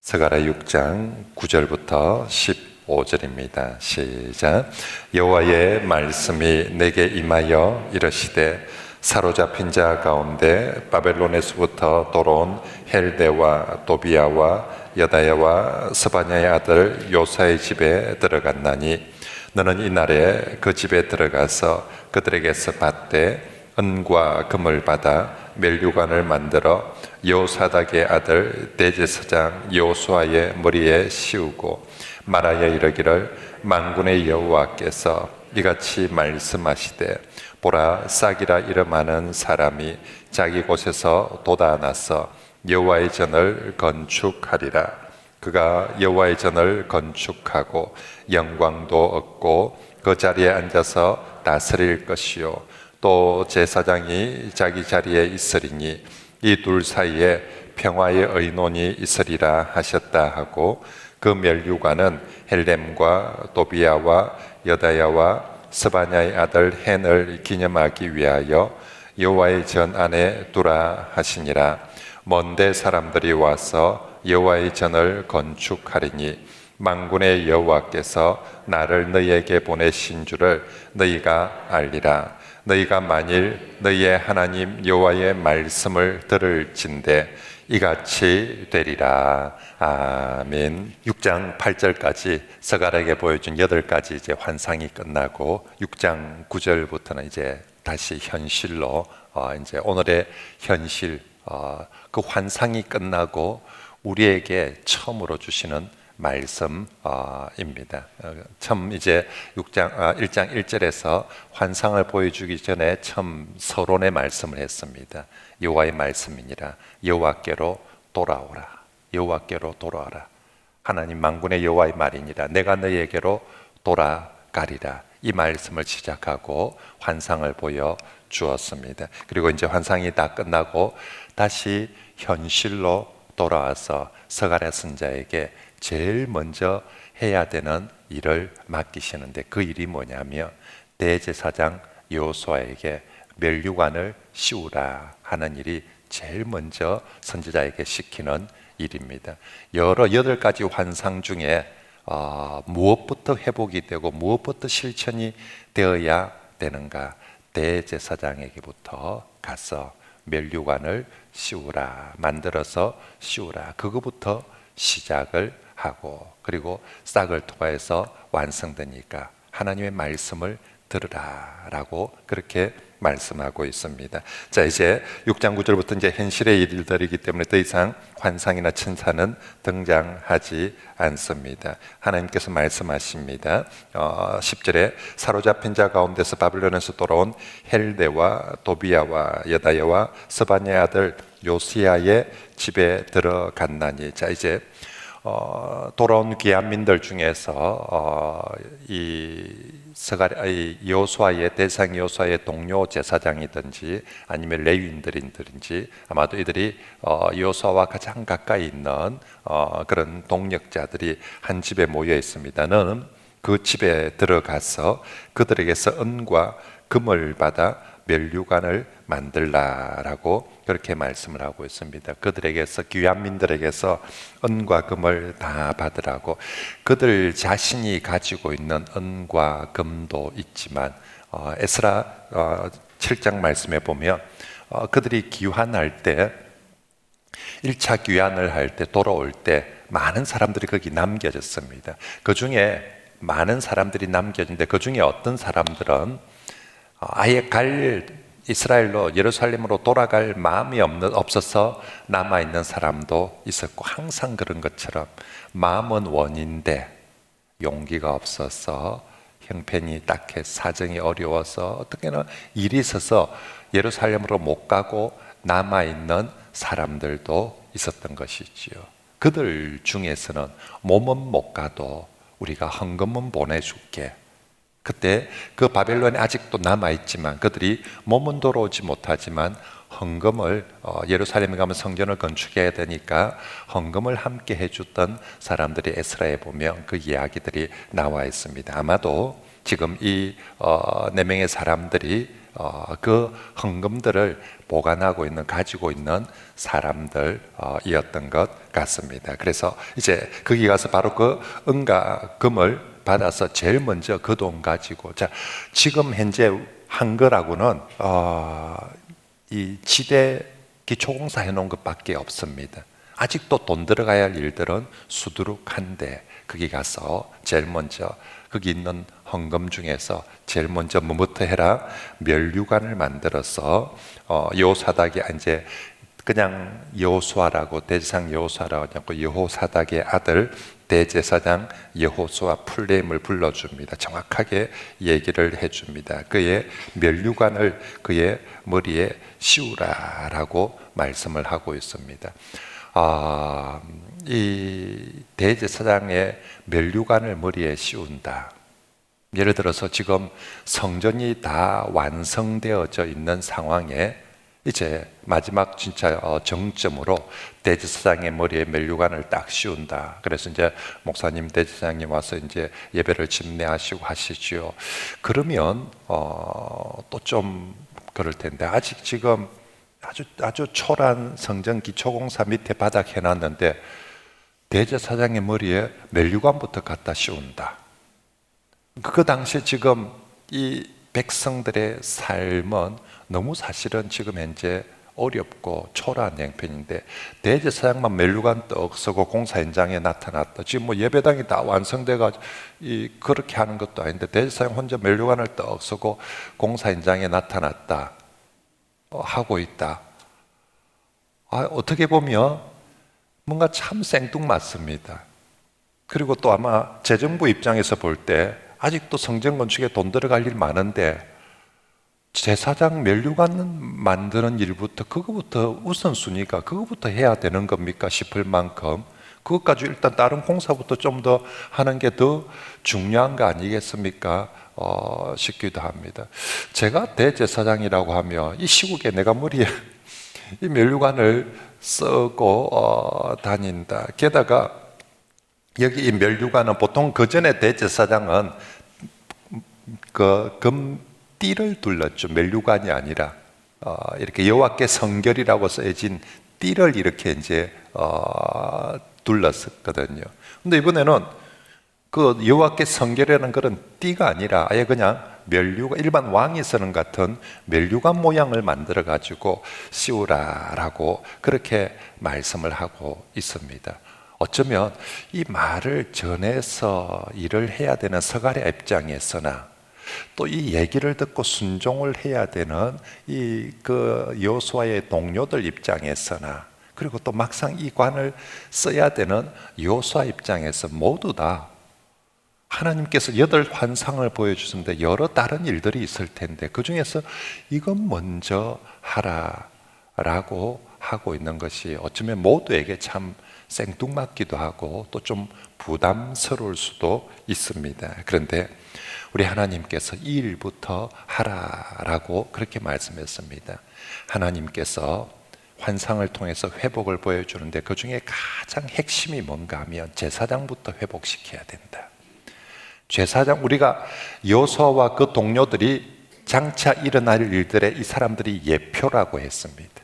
스가랴 6장 9절부터 15절입니다. 시작. 여호와의 말씀이 내게 임하여 이르시되 사로잡힌 자 가운데 바벨론에서부터 돌아온 헬데와 도비야와 여다야와 스바냐의 아들 요사의 집에 들어갔나니 너는 이날에 그 집에 들어가서 그들에게서 받되 은과 금을 받아 멜류관을 만들어 여호사닥의 아들 대제사장 여호수아의 머리에 씌우고 말하여 이르기를 만군의 여호와께서 이같이 말씀하시되 보라, 싹이라 이름하는 사람이 자기 곳에서 돋아나서 여호와의 전을 건축하리라. 그가 여호와의 전을 건축하고 영광도 얻고 그 자리에 앉아서 다스릴 것이요 또 제사장이 자기 자리에 있으리니 이 둘 사이에 평화의 의논이 있으리라 하셨다 하고 그 멸류관은 헬렘과 도비야와 여다야와 스바냐의 아들 헨을 기념하기 위하여 여호와의 전 안에 두라 하시니라. 먼데 사람들이 와서 여호와의 전을 건축하리니 만군의 여호와께서 나를 너희에게 보내신 줄을 너희가 알리라. 너희가 만일 너희의 하나님 여호와의 말씀을 들을진대 이같이 되리라. 아멘. 6장 8절까지 스가랴에게 보여준 8가지 이제 환상이 끝나고 6장 9절부터는 이제 다시 현실로 이제 오늘의 현실 그 환상이 끝나고 우리에게 처음으로 주시는 말씀입니다. 처음 이제 1장 1절에서 환상을 보여주기 전에 처음 서론의 말씀을 했습니다. 여호와의 말씀이니라. 여호와께로 돌아오라. 여호와께로 돌아와라. 하나님 만군의 여호와의 말이니라. 내가 너희에게로 돌아가리라. 이 말씀을 시작하고 환상을 보여 주었습니다. 그리고 이제 환상이 다 끝나고 다시 현실로 돌아와서 스가랴 선지자에게 제일 먼저 해야 되는 일을 맡기시는데 그 일이 뭐냐면 대제사장 여호수아에게 멸류관을 씌우라 하는 일이 제일 먼저 선지자에게 시키는 일입니다. 여러 8가지 환상 중에 무엇부터 회복이 되고 무엇부터 실천이 되어야 되는가? 대제사장에게부터 가서 멸류관을 씌우라, 만들어서 씌우라, 그거부터 시작을 하고 그리고 싹을 통해서 완성되니까 하나님의 말씀을 들으라 라고 그렇게 말씀하고 있습니다. 자, 이제 6장 9절부터 이제 현실의 일들이기 때문에 더 이상 환상이나 천사는 등장하지 않습니다. 하나님께서 말씀하십니다. 10절에 사로잡힌 자 가운데서 바벨론에서 돌아온 헬데와 도비야와 여다야와 스바냐의 아들 요시야의 집에 들어갔나니. 자, 이제 돌아온 귀한민들 중에서 여호수아의 대상 여호수아의 동료 제사장이든지 아니면 레위인들이든지 아마도 이들이 여호수아와 가장 가까이 있는 그런 동력자들이 한 집에 모여 있습니다. 너는 그 집에 들어가서 그들에게서 은과 금을 받아 멸류관을 만들라라고 그렇게 말씀을 하고 있습니다. 그들에게서 귀한민들에게서 은과 금을 다 받으라고. 그들 자신이 가지고 있는 은과 금도 있지만 에스라 7장 말씀에 보면 그들이 귀환할 때 1차 귀환을 할 때 돌아올 때 많은 사람들이 거기 남겨졌습니다. 그 중에 많은 사람들이 남겨졌는데 그 중에 어떤 사람들은 아예 이스라엘로 예루살렘으로 돌아갈 마음이 없어서 남아있는 사람도 있었고, 항상 그런 것처럼 마음은 원인데 용기가 없어서 형편이 딱해 사정이 어려워서 어떻게나 일이 있어서 예루살렘으로 못 가고 남아있는 사람들도 있었던 것이지요. 그들 중에서는 몸은 못 가도 우리가 헌금은 보내줄게. 그때 그 바벨론에 아직도 남아있지만 그들이 몸은 돌아오지 못하지만 헌금을 예루살렘에 가면 성전을 건축해야 되니까 헌금을 함께 해줬던 사람들이 에스라에 보면 그 이야기들이 나와 있습니다. 아마도 지금 이 4명의 사람들이 그 헌금들을 보관하고 있는, 가지고 있는 사람들이었던 것 같습니다. 그래서 이제 거기 가서 바로 그 은과 금을 받아서 제일 먼저 그 돈 가지고, 자, 지금 현재 한 거라고는 이 지대 기초공사 해놓은 것밖에 없습니다. 아직도 돈 들어가야 할 일들은 수두룩한데 거기 가서 제일 먼저 거기 있는 헌금 중에서 제일 먼저 뭐부터 해라? 면류관을 만들어서 여호사닥이 이제 그냥 여호수아라고, 대제사장 여호수아라고 하지 않고 여호사닥의 아들 대제사장 여호수아 풀네임을 불러줍니다. 정확하게 얘기를 해줍니다. 그의 면류관을 그의 머리에 씌우라라고 말씀을 하고 있습니다. 이 대제사장의 면류관을 머리에 씌운다. 예를 들어서 지금 성전이 다 완성되어져 있는 상황에 이제 마지막 진짜 정점으로 대제사장의 머리에 면류관을 딱 씌운다. 그래서 이제 목사님, 대제사장님 와서 이제 예배를 집례하시고 하시지요. 그러면 또 좀 그럴 텐데, 아직 지금 아주 초란 성전 기초공사 밑에 바닥 해놨는데 대제사장의 머리에 면류관부터 갖다 씌운다. 그 당시에 지금 이 백성들의 삶은 너무 사실은 지금 현재 어렵고 초라한 형편인데, 대제사장만 면류관 떡 서고 공사 현장에 나타났다. 지금 뭐 예배당이 다 완성돼가지고 그렇게 하는 것도 아닌데 대제사장 혼자 면류관을 떡 서고 공사 현장에 나타났다 하고 있다. 어떻게 보면 뭔가 참 생뚱맞습니다. 그리고 또 아마 재정부 입장에서 볼 때 아직도 성전 건축에 돈 들어갈 일 많은데 제사장 면류관 만드는 일부터, 그거부터 우선순위가 그거부터 해야 되는 겁니까 싶을 만큼, 그것까지 일단 다른 공사부터 좀 더 하는 게 더 중요한 거 아니겠습니까? 싶기도 합니다. 제가 대제사장이라고 하면 이 시국에 내가 머리에 이 면류관을 쓰고 다닌다. 게다가 여기 이 면류관은 보통 그 전에 대제사장은 그 금띠를 둘렀죠. 면류관이 아니라 이렇게 여호와께 성결이라고 써진 띠를 이렇게 이제 둘렀었거든요. 근데 이번에는 그 여호와께 성결이라는 그런 띠가 아니라 아예 그냥 면류관, 일반 왕이 쓰는 같은 면류관 모양을 만들어 가지고 씌우라라고 그렇게 말씀을 하고 있습니다. 어쩌면 이 말을 전해서 일을 해야 되는 서가랴 입장에서나 또 이 얘기를 듣고 순종을 해야 되는 이 그 여호수아의 동료들 입장에서나, 그리고 또 막상 이 관을 써야 되는 여호수아 입장에서 모두 다 하나님께서 8 환상을 보여주셨는데 여러 다른 일들이 있을 텐데 그 중에서 이건 먼저 하라라고 하고 있는 것이 어쩌면 모두에게 참 생뚱맞기도 하고 또 좀 부담스러울 수도 있습니다. 그런데 우리 하나님께서 이 일부터 하라라고 그렇게 말씀했습니다. 하나님께서 환상을 통해서 회복을 보여주는데 그 중에 가장 핵심이 뭔가 하면 제사장부터 회복시켜야 된다. 제사장, 우리가 여호수아와 그 동료들이 장차 일어날 일들의 이 사람들이 예표라고 했습니다.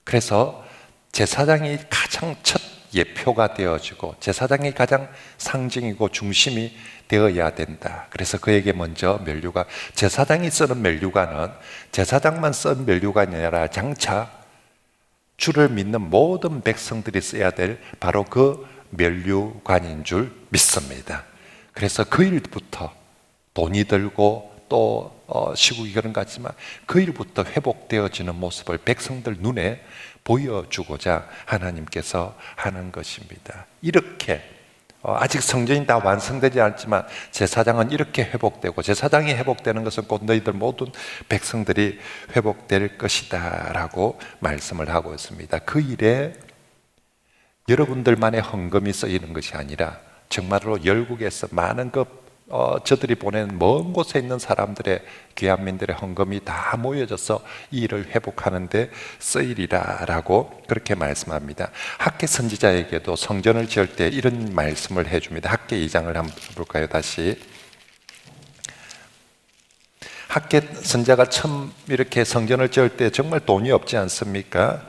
그래서 제사장이 가장 첫 예표가 되어지고 제사장이 가장 상징이고 중심이 되어야 된다. 그래서 그에게 먼저 면류관, 제사장이 쓰는 면류관은 제사장만 쓴 면류관이 아니라 장차 주를 믿는 모든 백성들이 써야 될 바로 그 면류관인 줄 믿습니다. 그래서 그 일부터 돈이 들고 또 시국이 그런 것 같지만 그 일부터 회복되어지는 모습을 백성들 눈에 보여주고자 하나님께서 하는 것입니다. 이렇게 아직 성전이 다 완성되지 않지만 제사장은 이렇게 회복되고, 제사장이 회복되는 것은 곧 너희들 모든 백성들이 회복될 것이다 라고 말씀을 하고 있습니다. 그 일에 여러분들만의 헌금이 쓰이는 것이 아니라 정말로 열국에서 많은 저들이 보낸 먼 곳에 있는 사람들의, 귀한민들의 헌금이 다 모여져서 이 일을 회복하는 데 쓰이리라 라고 그렇게 말씀합니다. 학개 선지자에게도 성전을 지을 때 이런 말씀을 해줍니다. 학개 2장을 한번 볼까요? 다시 학계 선자가 처음 이렇게 성전을 지을 때 정말 돈이 없지 않습니까?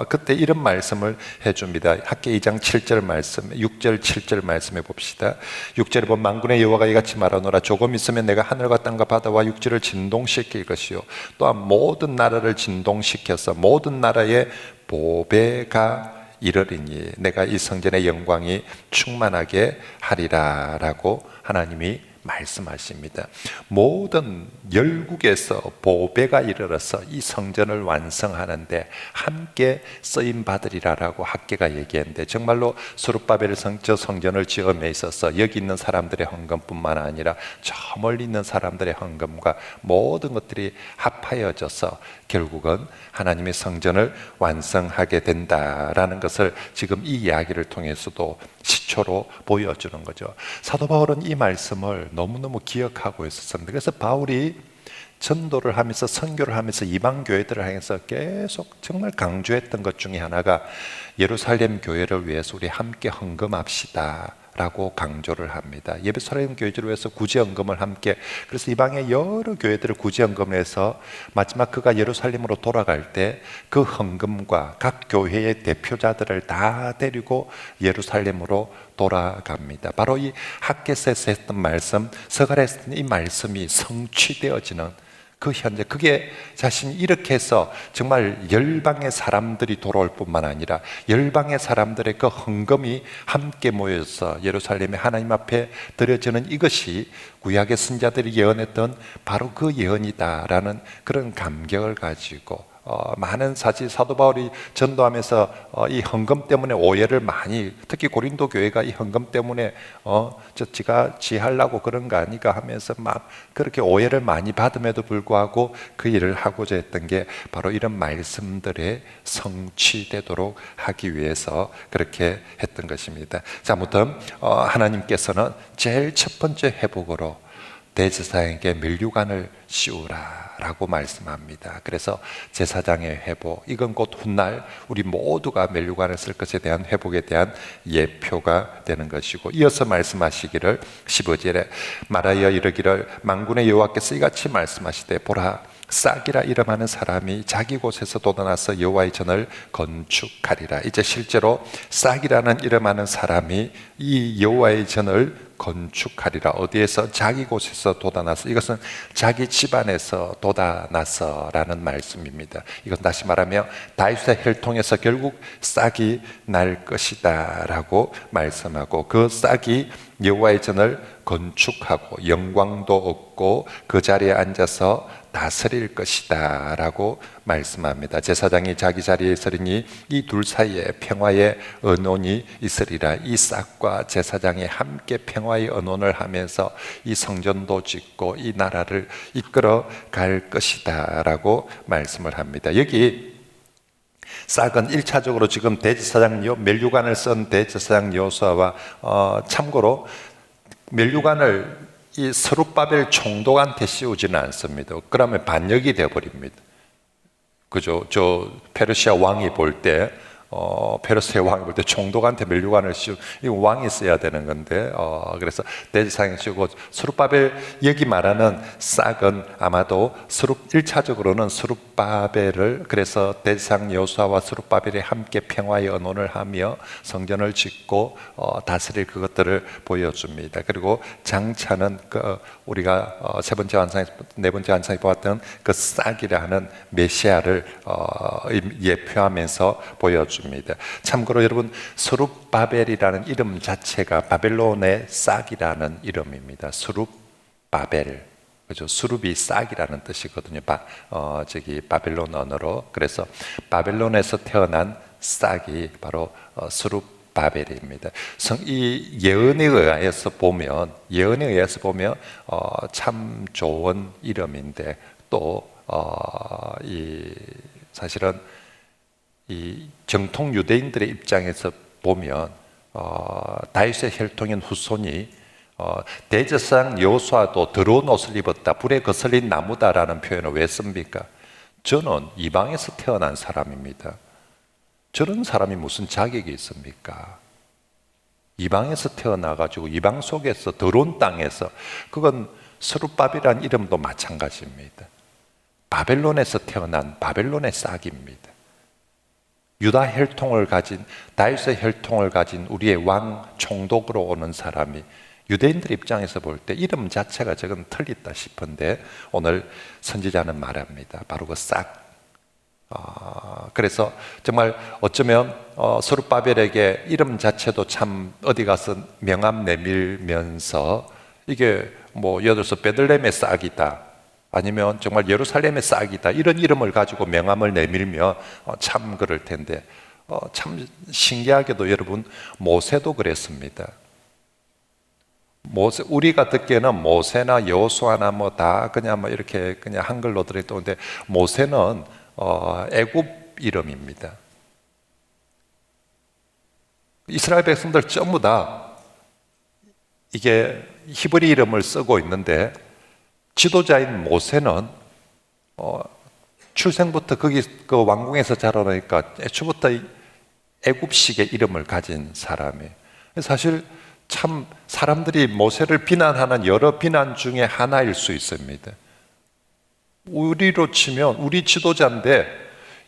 그때 이런 말씀을 해줍니다. 학계 2장 7절 말씀, 6절 7절 말씀해 봅시다. 6절에 보면 만군의 여호와가 이같이 말하노라. 조금 있으면 내가 하늘과 땅과 바다와 육지를 진동시킬 것이요 또한 모든 나라를 진동시켜서 모든 나라의 보배가 이르리니 내가 이 성전의 영광이 충만하게 하리라 라고 하나님이 말씀하십니다. 모든 열국에서 보배가 이르러서 이 성전을 완성하는데 함께 쓰임 받으리라라고 학계가 얘기했는데, 정말로 스룹바벨 저 성전을 지음에 있어서 여기 있는 사람들의 헌금뿐만 아니라 저 멀리 있는 사람들의 헌금과 모든 것들이 합하여져서 결국은 하나님의 성전을 완성하게 된다라는 것을 지금 이 이야기를 통해서도 시초로 보여주는 거죠. 사도 바울은 이 말씀을 너무너무 기억하고 있었습니다. 그래서 바울이 전도를 하면서 선교를 하면서 이방 교회들을 향해서 계속 정말 강조했던 것 중에 하나가 예루살렘 교회를 위해서 우리 함께 헌금합시다 라고 강조를 합니다. 예루살렘 교회를 위해서 구제헌금을 함께, 그래서 이방의 여러 교회들을 구제헌금을 해서 마지막 그가 예루살렘으로 돌아갈 때 그 헌금과 각 교회의 대표자들을 다 데리고 예루살렘으로 돌아갑니다. 바로 이 학개서에서 했던 말씀, 서갈에서 했던 이 말씀이 성취되어지는 그 현재, 그게 자신이 이렇게 해서 정말 열방의 사람들이 돌아올 뿐만 아니라 열방의 사람들의 그 헌금이 함께 모여서 예루살렘의 하나님 앞에 드려지는 이것이 구약의 선자들이 예언했던 바로 그 예언이다라는 그런 감격을 가지고 많은 사도 바울이 전도하면서 이 헌금 때문에 오해를 많이, 특히 고린도 교회가 이 헌금 때문에 지가 지하려고 그런 거 아니까 하면서 막 그렇게 오해를 많이 받음에도 불구하고 그 일을 하고자 했던 게 바로 이런 말씀들에 성취되도록 하기 위해서 그렇게 했던 것입니다. 자, 아무튼 하나님께서는 제일 첫 번째 회복으로 대제사장에게 면류관을 씌우라 라고 말씀합니다. 그래서 제사장의 회복, 이건 곧 훗날 우리 모두가 면류관을 쓸 것에 대한 회복에 대한 예표가 되는 것이고, 이어서 말씀하시기를 15절에 말하여 이르기를 만군의 여호와께서 이같이 말씀하시되 보라, 싹이라 이름하는 사람이 자기 곳에서 돋아나서 여호와의 전을 건축하리라. 이제 실제로 싹이라는 이름하는 사람이 이 여호와의 전을 건축하리라. 어디에서? 자기 곳에서 돋아나서, 이것은 자기 집안에서 돋아나서 라는 말씀입니다. 이건 다시 말하면 다윗의 혈통에서 결국 싹이 날 것이다 라고 말씀하고, 그 싹이 여호와의 전을 건축하고 영광도 얻고 그 자리에 앉아서 다스릴 것이다 라고 말씀합니다. 제사장이 자기 자리에 서리니 이 둘 사이에 평화의 언원이 있으리라. 이 싹과 제사장이 함께 평화의 언원을 하면서 이 성전도 짓고 이 나라를 이끌어 갈 것이다 라고 말씀을 합니다. 여기 싹은 1차적으로 지금 대제사장 면류관을 쓴 대제사장 여호수아와 참고로 면류관을 이 스룹바벨 총독한테 씌우지는 않습니다. 그러면 반역이 되어버립니다. 그죠? 저 페르시아 왕이 볼 때, 페르시아 왕이 볼 때 총독한테 면류관을 씌우, 이거 왕이 써야 되는 건데, 그래서 대제사장이 씌우고, 스룹바벨, 여기 말하는 싹은 아마도 1차적으로는 스룹바벨을, 그래서 대제사장 여호수아와 스룹바벨이 함께 평화의 언원을 하며 성전을 짓고 다스릴 그것들을 보여줍니다. 그리고 장차는 우리가 네 번째 환상에 보았던 그 싹이라 하는 메시아를 예표하면서 보여줍니다. 참고로 여러분, 스룹바벨이라는 이름 자체가 바벨론의 싹이라는 이름입니다. 스룹바벨, 그죠? 수룹이 싹이라는 뜻이거든요. 바벨론 언어로. 그래서 바벨론에서 태어난 싹이 바로 스룹바벨입니다. 이 예언에 의해서 보면 참 좋은 이름인데, 또 사실은 이 정통 유대인들의 입장에서 보면 다윗의 혈통인 후손이 대제사장 여호수아도 더러운 옷을 입었다, 불에 거슬린 나무다라는 표현을 왜 씁니까? 저는 이방에서 태어난 사람입니다. 저런 사람이 무슨 자격이 있습니까? 이방에서 태어나가지고 이방 속에서 더러운 땅에서, 그건 스룹바벨이라는 이름도 마찬가지입니다. 바벨론에서 태어난 바벨론의 싹입니다. 유다 혈통을 가진, 다윗의 혈통을 가진 우리의 왕 총독으로 오는 사람이 유대인들 입장에서 볼 때 이름 자체가 조금 틀리다 싶은데 오늘 선지자는 말합니다. 바로 그 싹. 그래서 정말 어쩌면 스룹바벨에게 이름 자체도 참 어디 가서 명함 내밀면서 이게 뭐 예를 들어서 베들레헴의 싹이다, 아니면 정말 예루살렘의 싹이다, 이런 이름을 가지고 명함을 내밀면 참 그럴 텐데 참 신기하게도 여러분, 모세도 그랬습니다. 모세, 우리가 듣기에는 모세나 여호수아나 뭐 다 그냥 뭐 이렇게 그냥 한글로 들어있던데, 모세는 애굽 이름입니다. 이스라엘 백성들 전부 다 이게 히브리 이름을 쓰고 있는데, 지도자인 모세는 출생부터 거기 그 왕궁에서 자라니까 애초부터 애굽식의 이름을 가진 사람이에요. 사실 참 사람들이 모세를 비난하는 여러 비난 중에 하나일 수 있습니다. 우리로 치면 우리 지도자인데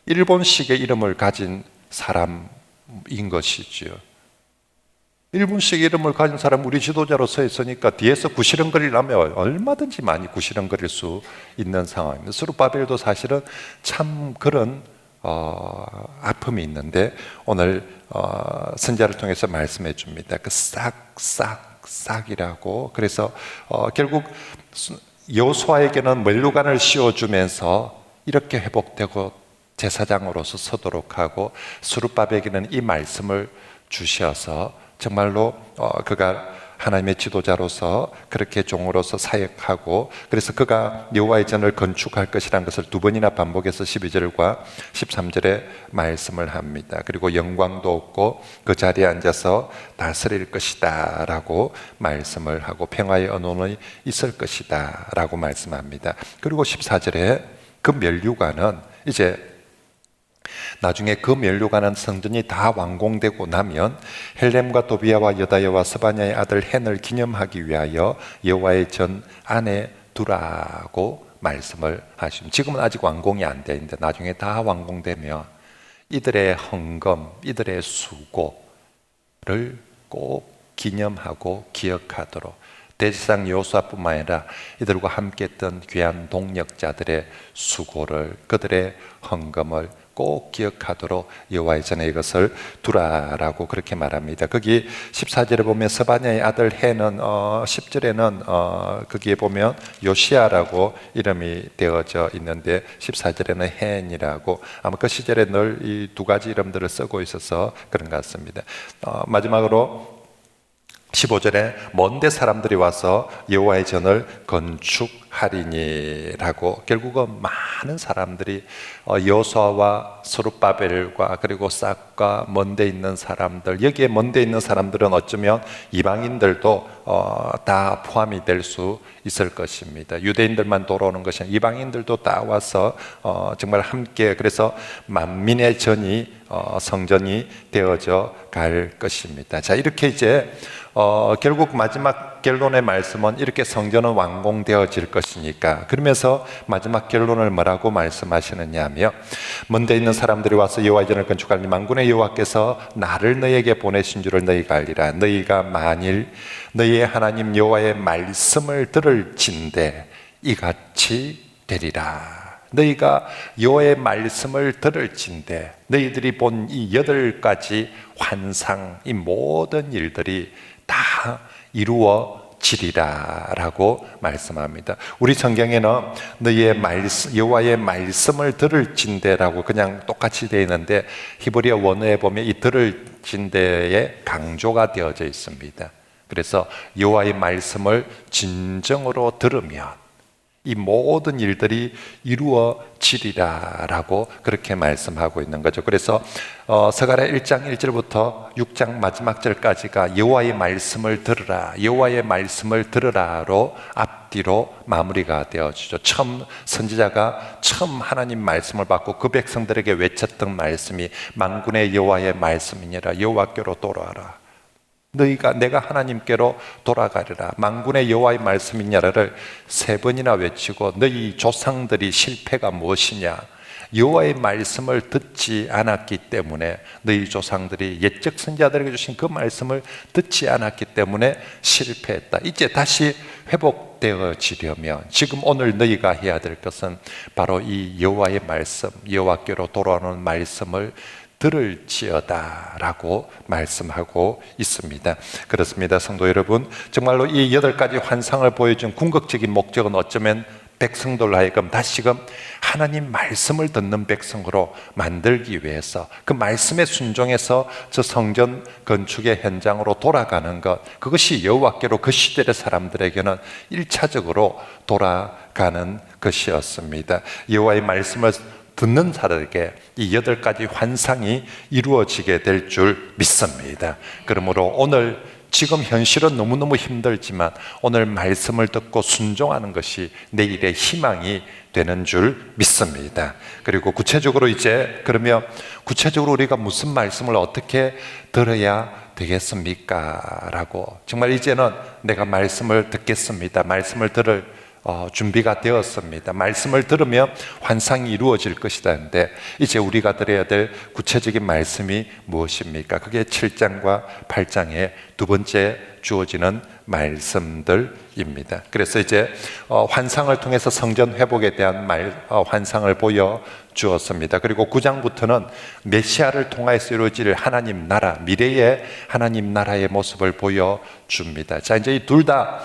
일본식의 이름을 가진 사람인 것이지요. 일본식 이름을 가진 사람, 우리 지도자로 서 있으니까 뒤에서 구시렁거리려면 얼마든지 많이 구시렁거릴 수 있는 상황입니다. 스룹바벨도 사실은 참 그런 아픔이 있는데 오늘 선지자를 통해서 말씀해 줍니다. 그 싹이라고. 그래서 결국 여호수아에게는 면류관을 씌워주면서 이렇게 회복되고 제사장으로서 서도록 하고, 스룹바벨에게는 이 말씀을 주셔서 정말로 그가 하나님의 지도자로서 그렇게 종으로서 사역하고, 그래서 그가 여호와의 전을 건축할 것이라는 것을 두 번이나 반복해서 12절과 13절에 말씀을 합니다. 그리고 영광도 없고 그 자리에 앉아서 다스릴 것이다 라고 말씀을 하고, 평화의 언원이 있을 것이다 라고 말씀합니다. 그리고 14절에 그 면류관은 이제 나중에 그 면류관은 성전이 다 완공되고 나면 헬렘과 도비아와 여다야와 스바냐의 아들 헨을 기념하기 위하여 여호와의 전 안에 두라고 말씀을 하십니다. 지금은 아직 완공이 안 돼 있는데 나중에 다 완공되면 이들의 헌금, 이들의 수고를 꼭 기념하고 기억하도록, 대제사장 여호수아뿐만 아니라 이들과 함께 했던 귀한 동력자들의 수고를, 그들의 헌금을 꼭 기억하도록 여호와의 전에 이것을 두라라고 그렇게 말합니다. 거기 14절에 보면 스바냐의 아들 헨은 10절에는 거기에 보면 요시아라고 이름이 되어져 있는데 14절에는 헨이라고, 아마 그 시절에 늘 이 두 가지 이름들을 쓰고 있어서 그런 것 같습니다. 마지막으로 15절에 먼데 사람들이 와서 여호와의 전을 건축하리니라고, 결국은 많은 사람들이 여호수아와 스룹바벨과 그리고 싹과 먼데 있는 사람들, 여기에 먼데 있는 사람들은 어쩌면 이방인들도 다 포함이 될 수 있을 것입니다. 유대인들만 돌아오는 것이 아니라 이방인들도 다 와서 정말 함께, 그래서 만민의 전이 성전이 되어져 갈 것입니다. 자, 이렇게 이제 결국 마지막 결론의 말씀은 이렇게 성전은 완공되어질 것이니까, 그러면서 마지막 결론을 뭐라고 말씀하시느냐 하며, 먼데 있는 사람들이 와서 여호와의 전을 건축하니 만군의 여호와께서 나를 너희에게 보내신 줄을 너희가 알리라. 너희가 만일 너희의 하나님 여호와의 말씀을 들을진대 이같이 되리라. 너희가 여호와의 말씀을 들을진대 너희들이 본 이 8가지 환상, 이 모든 일들이 다 이루어지리라 라고 말씀합니다. 우리 성경에는 너희의 말씀, 여호와의 말씀을 들을진대라고 그냥 똑같이 되어 있는데, 히브리어 원어에 보면 이 들을진대에 강조가 되어져 있습니다. 그래서 여호와의 말씀을 진정으로 들으면 이 모든 일들이 이루어지리라 라고 그렇게 말씀하고 있는 거죠. 그래서 스가랴 1장 1절부터 6장 마지막 절까지가 여호와의 말씀을 들으라, 여호와의 말씀을 들으라로 앞뒤로 마무리가 되어지죠. 처음 선지자가 처음 하나님 말씀을 받고 그 백성들에게 외쳤던 말씀이 만군의 여호와의 말씀이니라. 여호와께로 돌아와라. 너희가 내가 하나님께로 돌아가리라. 만군의 여호와의 말씀이냐를 3번이나 외치고 너희 조상들이 실패가 무엇이냐? 여호와의 말씀을 듣지 않았기 때문에, 너희 조상들이 옛적 선지자들에게 주신 그 말씀을 듣지 않았기 때문에 실패했다. 이제 다시 회복되어지려면 지금 오늘 너희가 해야 될 것은 바로 이 여호와의 말씀, 여호와께로 돌아오는 말씀을 들을지어다 라고 말씀하고 있습니다. 그렇습니다. 성도 여러분, 정말로 이 8가지 환상을 보여준 궁극적인 목적은 어쩌면 백성들로 하여금 다시금 하나님 말씀을 듣는 백성으로 만들기 위해서, 그 말씀에 순종해서 저 성전 건축의 현장으로 돌아가는 것, 그것이 여호와께로 그 시대의 사람들에게는 1차적으로 돌아가는 것이었습니다. 여호와의 말씀을 듣는 자들에게 이 8가지 환상이 이루어지게 될 줄 믿습니다. 그러므로 오늘 지금 현실은 너무너무 힘들지만 오늘 말씀을 듣고 순종하는 것이 내일의 희망이 되는 줄 믿습니다. 그리고 구체적으로 그러면 구체적으로 우리가 무슨 말씀을 어떻게 들어야 되겠습니까? 라고, 정말 이제는 내가 말씀을 듣겠습니다. 말씀을 들을 준비가 되었습니다. 말씀을 들으면 환상이 이루어질 것이다 하는데, 이제 우리가 들어야 될 구체적인 말씀이 무엇입니까? 그게 7장과 8장의 두 번째 주어지는 말씀들입니다. 그래서 이제 환상을 통해서 성전 회복에 대한 환상을 보여 주었습니다. 그리고 9장부터는 메시아를 통해서 이루어질 하나님 나라, 미래의 하나님 나라의 모습을 보여줍니다. 자, 이제 이 둘 다,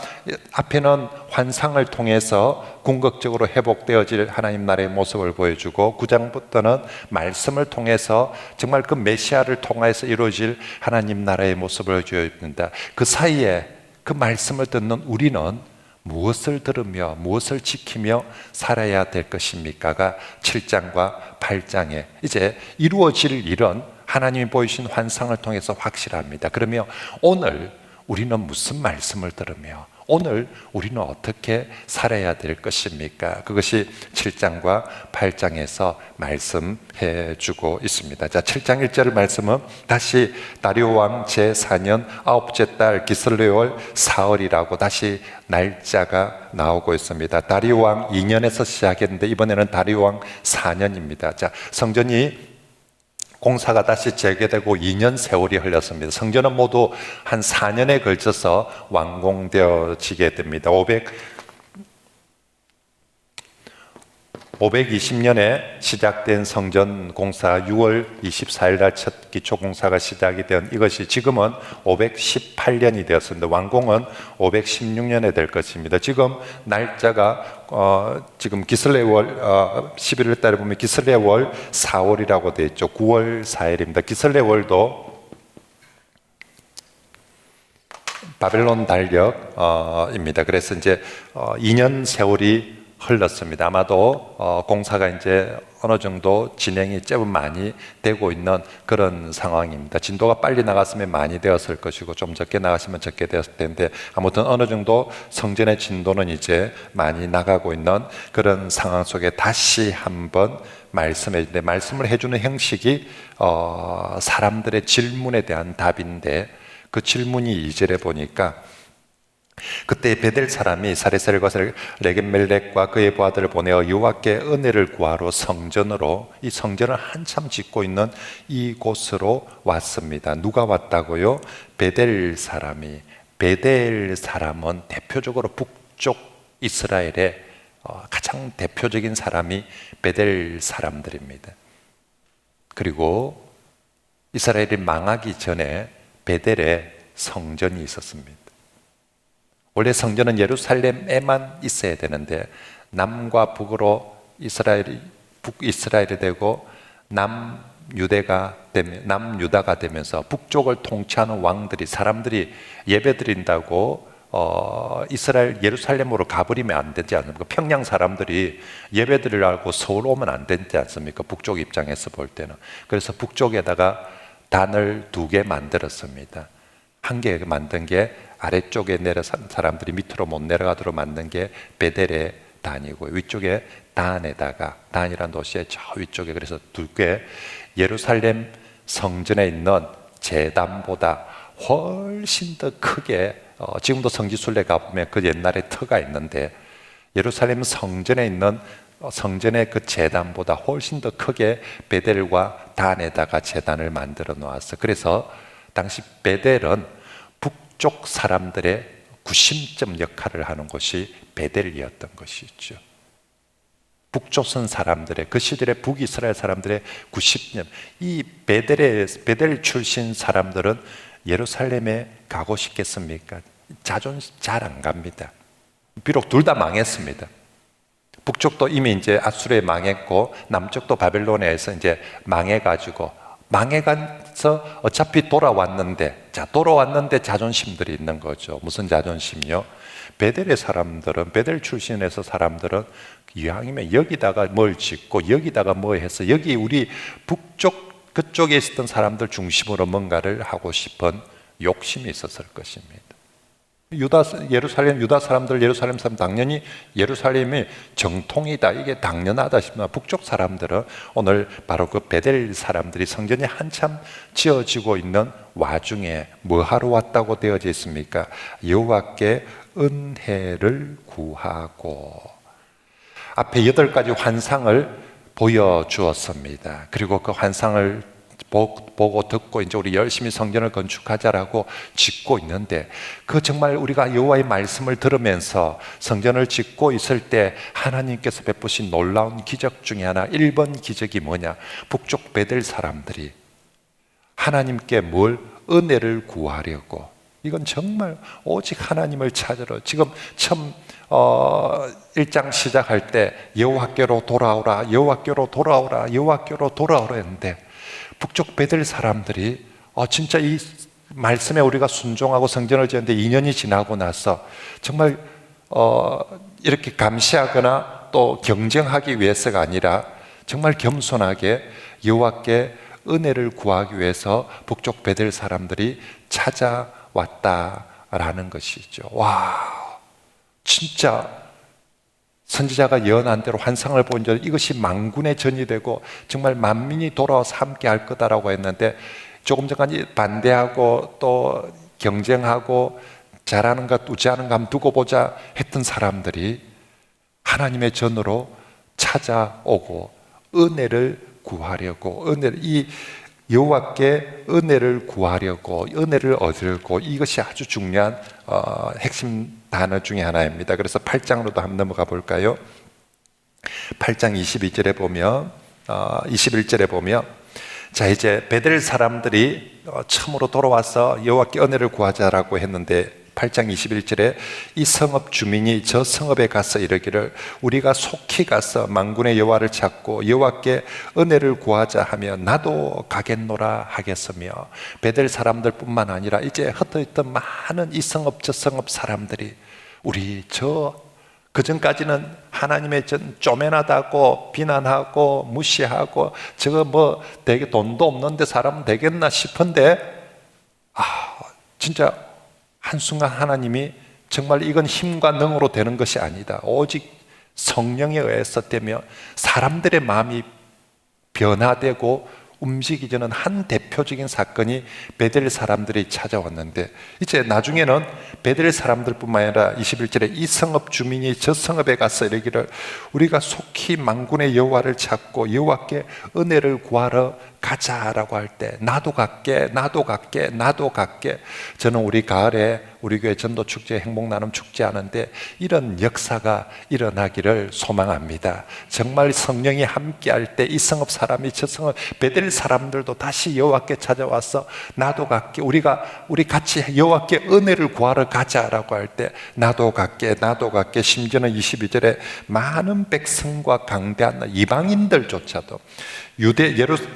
앞에는 환상을 통해서 궁극적으로 회복되어질 하나님 나라의 모습을 보여주고, 9장부터는 말씀을 통해서 정말 그 메시아를 통해서 이루어질 하나님 나라의 모습을 보여줍니다. 그 사이에 그 말씀을 듣는 우리는 무엇을 들으며 무엇을 지키며 살아야 될 것입니까가 7장과 8장에 이제 이루어질 일은 하나님이 보이신 환상을 통해서 확실합니다. 그러면 오늘 우리는 무슨 말씀을 들으며 오늘 우리는 어떻게 살아야 될 것입니까? 그것이 7장과 8장에서 말씀해 주고 있습니다. 자, 7장 1절 말씀은 다시 다리오 왕 제4년 9째 달 기슬레월 사흘이라고 다시 날짜가 나오고 있습니다. 다리오 왕 2년에서 시작했는데 이번에는 다리오 왕 4년입니다. 자, 성전이 공사가 다시 재개되고 2년 세월이 흘렀습니다. 성전은 모두 한 4년에 걸쳐서 완공되어지게 됩니다. 520년에 시작된 성전 공사, 6월 24일 날 첫 기초 공사가 시작이 된 이것이 지금은 518년이 되었습니다. 완공은 516년에 될 것입니다. 지금 날짜가 지금 기슬레월 11월 달에 보면 기슬레월 4월이라고 되어 있죠. 9월 4일입니다. 기슬레월도 바벨론 달력입니다. 그래서 이제 2년 세월이 흘렀습니다. 아마도 공사가 이제 어느 정도 진행이 제법 많이 되고 있는 그런 상황입니다. 진도가 빨리 나갔으면 많이 되었을 것이고 좀 적게 나갔으면 적게 되었을 텐데, 아무튼 어느 정도 성전의 진도는 이제 많이 나가고 있는 그런 상황 속에 다시 한번 말씀을 해주는 형식이 사람들의 질문에 대한 답인데, 그 질문이 2절에 보니까 그때 베델 사람이 사레셀과 레겜멜렉과 그의 부하들을 보내어 여호와께 은혜를 구하러 성전으로, 이 성전을 한참 짓고 있는 이곳으로 왔습니다. 누가 왔다고요? 베델 사람이. 베델 사람은 대표적으로 북쪽 이스라엘의 가장 대표적인 사람이 베델 사람들입니다. 그리고 이스라엘이 망하기 전에 베델에 성전이 있었습니다. 원래 성전은 예루살렘에만 있어야 되는데 남과 북으로 북이스라엘이 되고 남유다가 되면서 북쪽을 통치하는 왕들이, 사람들이 예배드린다고 이스라엘 예루살렘으로 가버리면 안 되지 않습니까? 평양 사람들이 예배드리려고 서울 오면 안 되지 않습니까? 북쪽 입장에서 볼 때는. 그래서 북쪽에다가 단을 2개 만들었습니다. 한 개 만든 게 아래쪽에 사람들이 밑으로 못 내려가도록 만든 게 베델의 단이고, 위쪽에 단이라는 도시의 저 위쪽에, 그래서 2개, 예루살렘 성전에 있는 제단보다 훨씬 더 크게 지금도 성지순례 가보면 그 옛날에 터가 있는데 예루살렘 성전에 있는 성전의 그 제단보다 훨씬 더 크게 베델과 단에다가 제단을 만들어 놓았어. 그래서 당시 베델은 북쪽 사람들의 구심점 역할을 하는 곳이 베델이었던 것이죠. 북조선 사람들의 그 시절의 북이스라엘 사람들의 90년 이 베델 출신 사람들은 예루살렘에 가고 싶겠습니까? 자존심 잘 안 갑니다. 비록 둘 다 망했습니다. 북쪽도 이미 이제 아수르에 망했고 남쪽도 바벨론에서 이제 망해가지고 망해가서 어차피 돌아왔는데 돌아왔는데 자존심들이 있는 거죠. 무슨 자존심이요? 베델의 사람들은 베델 출신에서 사람들은 이왕이면 여기다가 뭘 짓고 여기다가 뭐 해서 여기 우리 북쪽 그쪽에 있었던 사람들 중심으로 뭔가를 하고 싶은 욕심이 있었을 것입니다. 유다 사람들 당연히 예루살렘이 정통이다 이게 당연하다 싶지만 북쪽 사람들은 오늘 바로 그 베델 사람들이 성전이 한참 지어지고 있는 와중에 뭐 하러 왔다고 되어져 있습니까? 여호와께 은혜를 구하고 앞에 8가지 환상을 보여주었습니다. 그리고 그 환상을 보고 듣고 이제 우리 열심히 성전을 건축하자라고 짓고 있는데 그 정말 우리가 여호와의 말씀을 들으면서 성전을 짓고 있을 때 하나님께서 베푸신 놀라운 기적 중에 하나 1번 기적이 뭐냐? 북쪽 베델 사람들이 하나님께 뭘 은혜를 구하려고 이건 정말 오직 하나님을 찾으러 지금 처음 1장 시작할 때 여호와께로 돌아오라 여호와께로 돌아오라 여호와께로 돌아오라 했는데 북쪽 베델 사람들이 진짜 이 말씀에 우리가 순종하고 성전을 지었는데 2년이 지나고 나서 정말 이렇게 감시하거나 또 경쟁하기 위해서가 아니라 정말 겸손하게 여호와께 은혜를 구하기 위해서 북쪽 베델 사람들이 찾아왔다라는 것이죠. 와, 진짜 선지자가 예언한 대로 환상을 본 줄 이것이 만군의 전이 되고 정말 만민이 돌아와서 함께 할 거다라고 했는데 조금 전까지 반대하고 또 경쟁하고 잘하는 것 우지하는 것 한번 두고 보자 했던 사람들이 하나님의 전으로 찾아오고 은혜를 구하려고 이 여호와께 은혜를 구하려고 은혜를 얻으려고 이것이 아주 중요한 핵심 단어 중에 하나입니다. 그래서 8장으로도 한번 넘어가 볼까요? 8장 22절에 보면 21절에 보면 자 이제 베델 사람들이 처음으로 돌아와서 여호와께 은혜를 구하자라고 했는데 8장 21절에 이 성읍 주민이 저 성읍에 가서 이르기를 우리가 속히 가서 만군의 여호와를 찾고 여호와께 은혜를 구하자 하며 나도 가겠노라 하겠으며 베델 사람들 뿐만 아니라 이제 흩어있던 많은 이 성읍 저 성읍 사람들이 우리 그전까지는 하나님의 전 쪼매나다고 비난하고 무시하고 저거 뭐 되게 돈도 없는데 사람은 되겠나 싶은데 진짜 한순간 하나님이 정말 이건 힘과 능으로 되는 것이 아니다. 오직 성령에 의해서 되며 사람들의 마음이 변화되고 움직이는 한 대표적인 사건이 베델 사람들이 찾아왔는데 이제 나중에는 베델 사람들뿐만 아니라 21절에 이 성읍 주민이 저 성읍에 가서 이르기를 우리가 속히 만군의 여호와를 찾고 여호와께 은혜를 구하러 가자라고 할 때 나도 갈게 저는 우리 가을에 우리 교회 전도축제 행복나눔 축제 하는데 이런 역사가 일어나기를 소망합니다. 정말 성령이 함께할 때 이 성읍 사람이 저 성읍 베델 사람들도 다시 여호와께 찾아와서 나도 갈게 우리 같이 여호와께 은혜를 구하러 가자라고 할 때 나도 갈게 심지어는 22절에 많은 백성과 강대한 이방인들조차도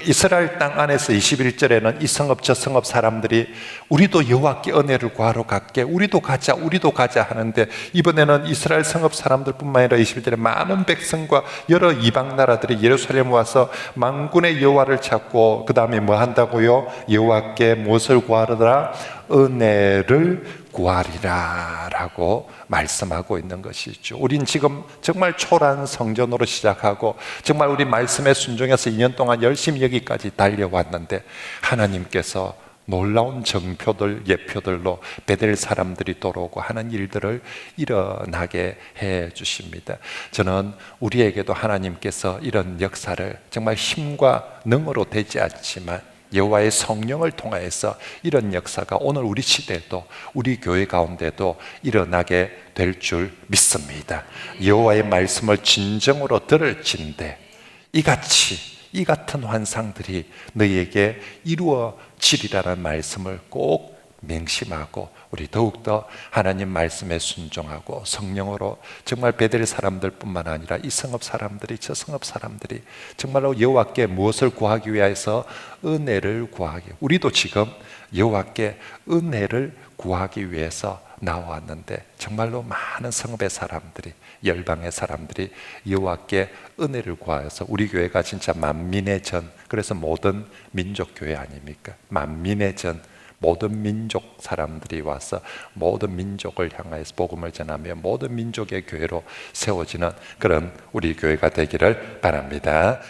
이스라엘 땅 안에서 21절에는 이 성읍 저 성읍 사람들이 우리도 여호와께 은혜를 구하러 갈게 우리도 가자 하는데 이번에는 이스라엘 성읍 사람들뿐만 아니라 21절에 많은 백성과 여러 이방 나라들이 예루살렘 와서 만군의 여호와를 찾고 그 다음에 뭐 한다고요? 여호와께 무엇을 구하더라? 은혜를 구하리라 라고 말씀하고 있는 것이죠. 우린 지금 정말 초라한 성전으로 시작하고 정말 우리 말씀에 순종해서 2년 동안 열심히 여기까지 달려왔는데 하나님께서 놀라운 정표들, 예표들로 베델 사람들이 돌아오고 하는 일들을 일어나게 해 주십니다. 저는 우리에게도 하나님께서 이런 역사를 정말 힘과 능으로 되지 않지만 여호와의 성령을 통하여서 이런 역사가 오늘 우리 시대에도, 우리 교회 가운데도 일어나게 될 줄 믿습니다. 여호와의 말씀을 진정으로 들을진대 이 같은 환상들이 너희에게 이루어지리라는 말씀을 꼭 맹심하고 우리 더욱더 하나님 말씀에 순종하고 성령으로 정말 베델 사람들뿐만 아니라 이 성읍 사람들이, 저 성읍 사람들이 정말로 여호와께 무엇을 구하기 위해서 은혜를 구하기, 우리도 지금 여호와께 은혜를 구하기 위해서 나왔는데 정말로 많은 성읍의 사람들이, 열방의 사람들이 여호와께 은혜를 구하여서 우리 교회가 진짜 만민의 전, 그래서 모든 민족 교회 아닙니까? 만민의 전, 모든 민족 사람들이 와서 모든 민족을 향하여서 복음을 전하며 모든 민족의 교회로 세워지는 그런 우리 교회가 되기를 바랍니다.